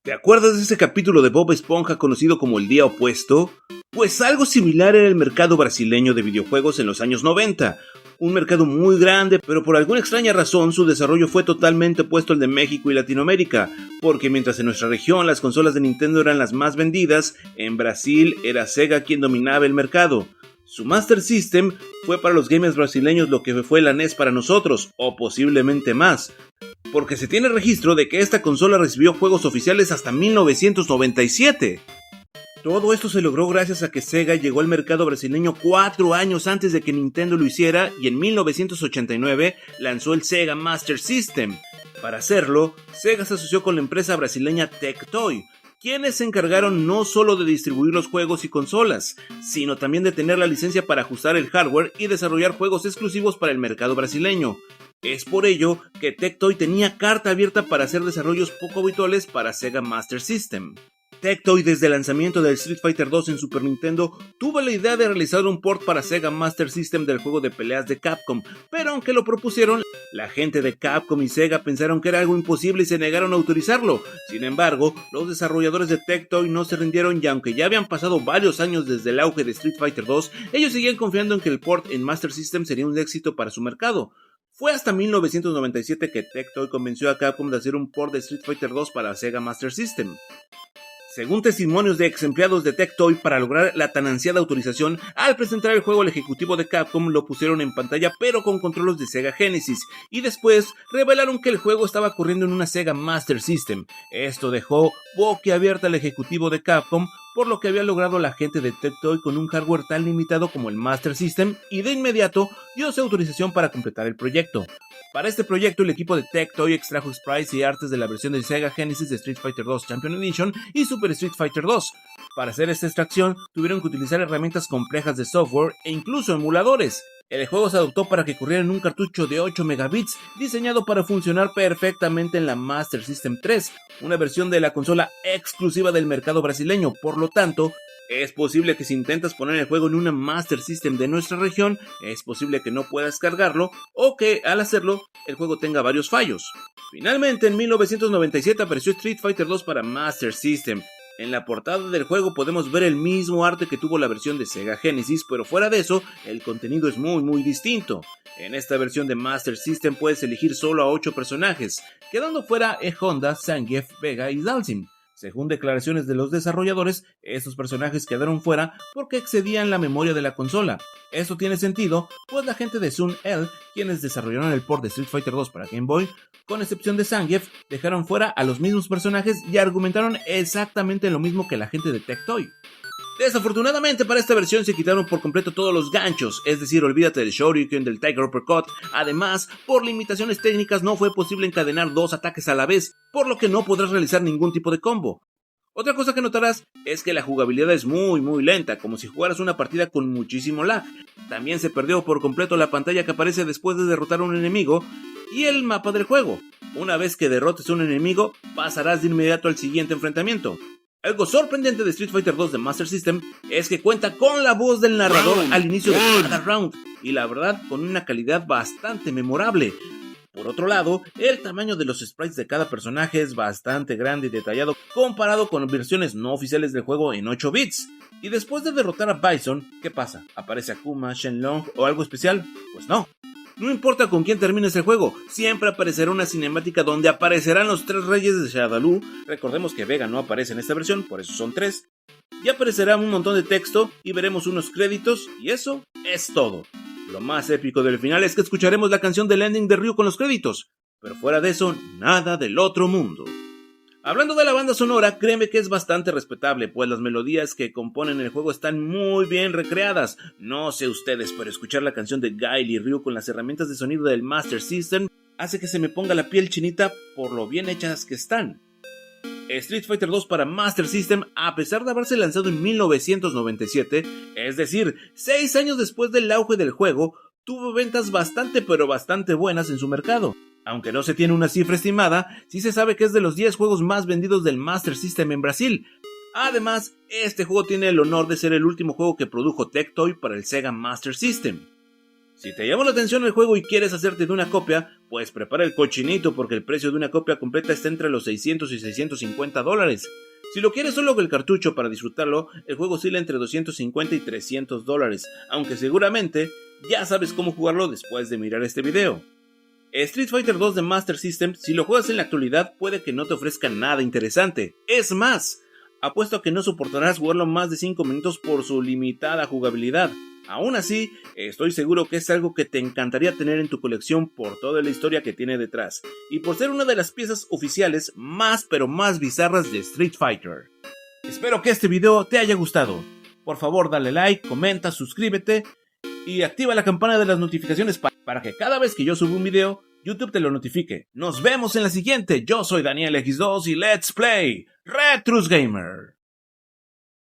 ¿Te acuerdas de ese capítulo de Bob Esponja conocido como El Día Opuesto? Pues algo similar era el mercado brasileño de videojuegos en los años 90. Un mercado muy grande, pero por alguna extraña razón su desarrollo fue totalmente opuesto al de México y Latinoamérica, porque mientras en nuestra región las consolas de Nintendo eran las más vendidas, en Brasil era Sega quien dominaba el mercado. Su Master System fue para los gamers brasileños lo que fue la NES para nosotros, o posiblemente más, porque se tiene registro de que esta consola recibió juegos oficiales hasta 1997. Todo esto se logró gracias a que Sega llegó al mercado brasileño 4 años antes de que Nintendo lo hiciera y en 1989 lanzó el Sega Master System. Para hacerlo, Sega se asoció con la empresa brasileña Tectoy, quienes se encargaron no solo de distribuir los juegos y consolas, sino también de tener la licencia para ajustar el hardware y desarrollar juegos exclusivos para el mercado brasileño. Es por ello que Tectoy tenía carta abierta para hacer desarrollos poco habituales para Sega Master System. Tectoy, desde el lanzamiento del Street Fighter 2 en Super Nintendo, tuvo la idea de realizar un port para Sega Master System del juego de peleas de Capcom, pero aunque lo propusieron, la gente de Capcom y Sega pensaron que era algo imposible y se negaron a autorizarlo. Sin embargo, los desarrolladores de Tectoy no se rindieron y aunque ya habían pasado varios años desde el auge de Street Fighter 2, ellos seguían confiando en que el port en Master System sería un éxito para su mercado. Fue hasta 1997 que Tectoy convenció a Capcom de hacer un port de Street Fighter 2 para Sega Master System. Según testimonios de ex empleados de Tectoy, para lograr la tan ansiada autorización, al presentar el juego al ejecutivo de Capcom lo pusieron en pantalla pero con controles de Sega Genesis, y después revelaron que el juego estaba corriendo en una Sega Master System. Esto dejó boquiabierta al ejecutivo de Capcom por lo que había logrado la gente de Tectoy con un hardware tan limitado como el Master System, y de inmediato dio su autorización para completar el proyecto. Para este proyecto, el equipo de Tectoy extrajo sprites y artes de la versión de Sega Genesis de Street Fighter 2 Champion Edition y Super Street Fighter 2. Para hacer esta extracción, tuvieron que utilizar herramientas complejas de software e incluso emuladores. El juego se adoptó para que corriera en un cartucho de 8 megabits, diseñado para funcionar perfectamente en la Master System 3, una versión de la consola exclusiva del mercado brasileño. Por lo tanto, es posible que si intentas poner el juego en una Master System de nuestra región, es posible que no puedas cargarlo o que al hacerlo el juego tenga varios fallos. Finalmente, en 1997 apareció Street Fighter 2 para Master System. En la portada del juego podemos ver el mismo arte que tuvo la versión de Sega Genesis, pero fuera de eso, el contenido es muy distinto. En esta versión de Master System puedes elegir solo a 8 personajes, quedando fuera E-Honda, Zangief, Vega y Dhalsim. Según declaraciones de los desarrolladores, estos personajes quedaron fuera porque excedían la memoria de la consola. Esto tiene sentido, pues la gente de Sun-El, quienes desarrollaron el port de Street Fighter 2 para Game Boy, con excepción de Zangief, dejaron fuera a los mismos personajes y argumentaron exactamente lo mismo que la gente de Tectoy. Desafortunadamente para esta versión se quitaron por completo todos los ganchos, es decir, olvídate del Shoryuken, del Tiger Uppercut. Además, por limitaciones técnicas no fue posible encadenar 2 ataques a la vez, por lo que no podrás realizar ningún tipo de combo. Otra cosa que notarás es que la jugabilidad es muy lenta, como si jugaras una partida con muchísimo lag. También se perdió por completo la pantalla que aparece después de derrotar a un enemigo y el mapa del juego. Una vez que derrotes a un enemigo, pasarás de inmediato al siguiente enfrentamiento. Algo sorprendente de Street Fighter 2 de Master System es que cuenta con la voz del narrador al inicio de cada round, y la verdad con una calidad bastante memorable. Por otro lado, el tamaño de los sprites de cada personaje es bastante grande y detallado comparado con versiones no oficiales del juego en 8 bits. Y después de derrotar a Bison, ¿qué pasa? ¿Aparece Akuma, Shenlong o algo especial? Pues no. No importa con quién termines el juego, siempre aparecerá una cinemática donde aparecerán los 3 reyes de Shadaloo. Recordemos que Vega no aparece en esta versión, por eso son 3. Y aparecerá un montón de texto y veremos unos créditos, y eso es todo. Lo más épico del final es que escucharemos la canción del ending de Ryu con los créditos, pero fuera de eso, nada del otro mundo. Hablando de la banda sonora, créeme que es bastante respetable, pues las melodías que componen el juego están muy bien recreadas. No sé ustedes, pero escuchar la canción de Guile y Ryu con las herramientas de sonido del Master System hace que se me ponga la piel chinita por lo bien hechas que están. Street Fighter 2 para Master System, a pesar de haberse lanzado en 1997, es decir, 6 años después del auge del juego, tuvo ventas bastante buenas en su mercado. Aunque no se tiene una cifra estimada, sí se sabe que es de los 10 juegos más vendidos del Master System en Brasil. Además, este juego tiene el honor de ser el último juego que produjo Tectoy para el Sega Master System. Si te llamó la atención el juego y quieres hacerte de una copia, pues prepara el cochinito porque el precio de una copia completa está entre los $600 y $650. Si lo quieres solo con el cartucho para disfrutarlo, el juego oscila entre $250 y $300, aunque seguramente ya sabes cómo jugarlo después de mirar este video. Street Fighter 2 de Master System, si lo juegas en la actualidad, puede que no te ofrezca nada interesante. Es más, apuesto a que no soportarás jugarlo más de 5 minutos por su limitada jugabilidad. Aún así, estoy seguro que es algo que te encantaría tener en tu colección por toda la historia que tiene detrás, y por ser una de las piezas oficiales más pero más bizarras de Street Fighter. Espero que este video te haya gustado. Por favor dale like, comenta, suscríbete y activa la campana de las notificaciones para que cada vez que yo suba un video, YouTube te lo notifique. Nos vemos en la siguiente. Yo soy Daniel X2 y Let's Play Retrus Gamer.